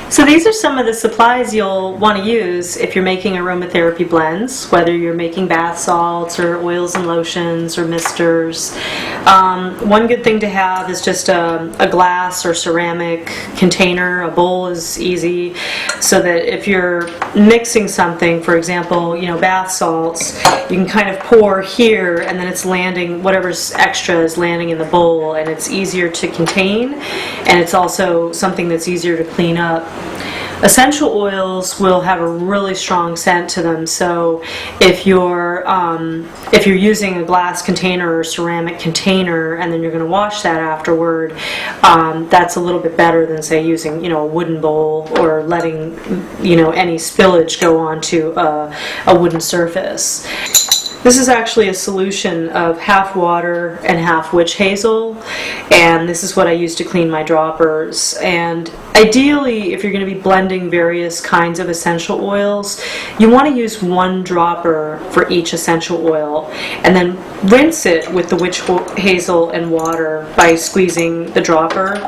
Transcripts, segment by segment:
So these are some of the supplies you'll want to use if you're making aromatherapy blends, whether you're making bath salts or oils and lotions or misters. One good thing to have is just a glass or ceramic container. A bowl is easy, so that if you're mixing something, for example, bath salts, you can kind of pour here and then it's landing, whatever's extra is landing in the bowl, and it's easier to contain, and it's also something that's easier to clean up. Essential oils will have a really strong scent to them, so if you're using a glass container or ceramic container and then you're going to wash that afterward, that's a little bit better than, say, using a wooden bowl or letting any spillage go onto a wooden surface. This is actually a solution of half water and half witch hazel, and this is what I use to clean my droppers. And ideally, if you're going to be blending various kinds of essential oils, you want to use one dropper for each essential oil, and then rinse it with the witch hazel and water by squeezing the dropper,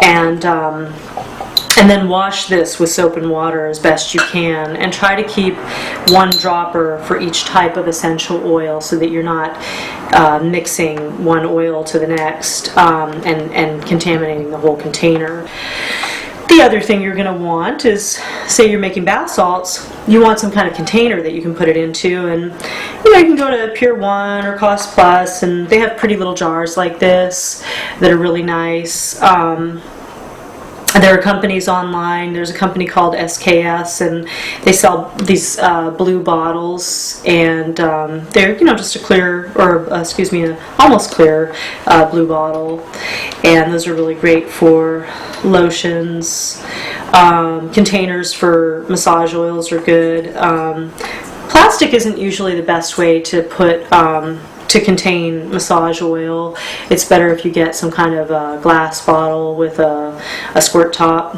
and then wash this with soap and water as best you can, and try to keep one dropper for each type of essential oil so that you're not mixing one oil to the next and contaminating the whole container. The other thing you're going to want is, say you're making bath salts, you want some kind of container that you can put it into, and you can go to Pier 1 or Cost Plus, and they have pretty little jars like this that are really nice. There are companies online. There's a company called SKS, and they sell these blue bottles, and they're just a clear, or an almost clear blue bottle, and those are really great for lotions. Containers for massage oils are good. Plastic isn't usually the best way to put to contain massage oil. It's better if you get some kind of a glass bottle with a squirt top.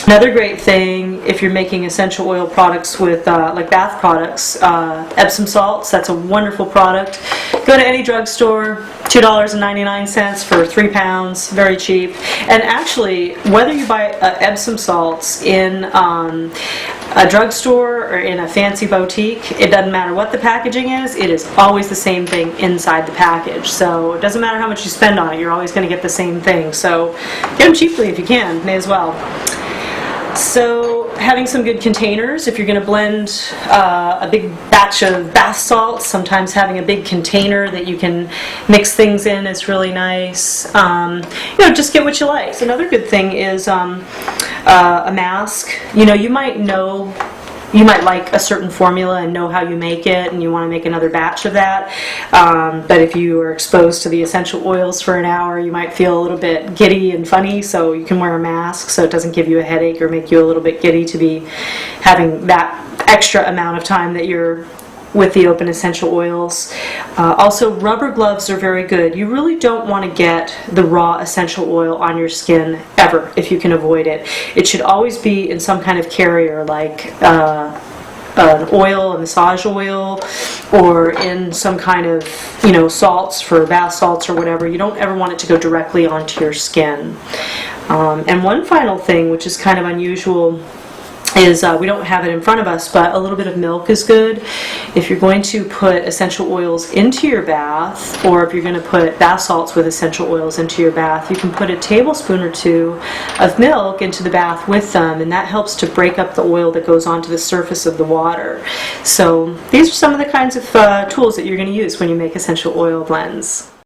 Another great thing, if you're making essential oil products with like bath products, Epsom salts, that's a wonderful product. Go to any drugstore, $2.99 for 3 pounds, very cheap. And actually, whether you buy Epsom salts in a drugstore or in a fancy boutique, it doesn't matter what the packaging is, it is always the same thing inside the package. So it doesn't matter how much you spend on it, you're always going to get the same thing. So get them cheaply if you can, may as well. So having some good containers, if you're going to blend a big batch of bath salts, sometimes having a big container that you can mix things in is really nice. Just get what you like. So another good thing is a mask. You might like a certain formula and know how you make it, and you want to make another batch of that. But if you are exposed to the essential oils for an hour, you might feel a little bit giddy and funny, so you can wear a mask so it doesn't give you a headache or make you a little bit giddy to be having that extra amount of time that you're with the open essential oils. Also, rubber gloves are very good. You really don't want to get the raw essential oil on your skin ever, if you can avoid it. It should always be in some kind of carrier, like an oil, a massage oil, or in some kind of salts for bath salts or whatever. You don't ever want it to go directly onto your skin. And one final thing, which is kind of unusual, is we don't have it in front of us, but a little bit of milk is good. If you're going to put essential oils into your bath, or if you're going to put bath salts with essential oils into your bath, you can put a tablespoon or 2 of milk into the bath with them, and that helps to break up the oil that goes onto the surface of the water. So these are some of the kinds of tools that you're going to use when you make essential oil blends.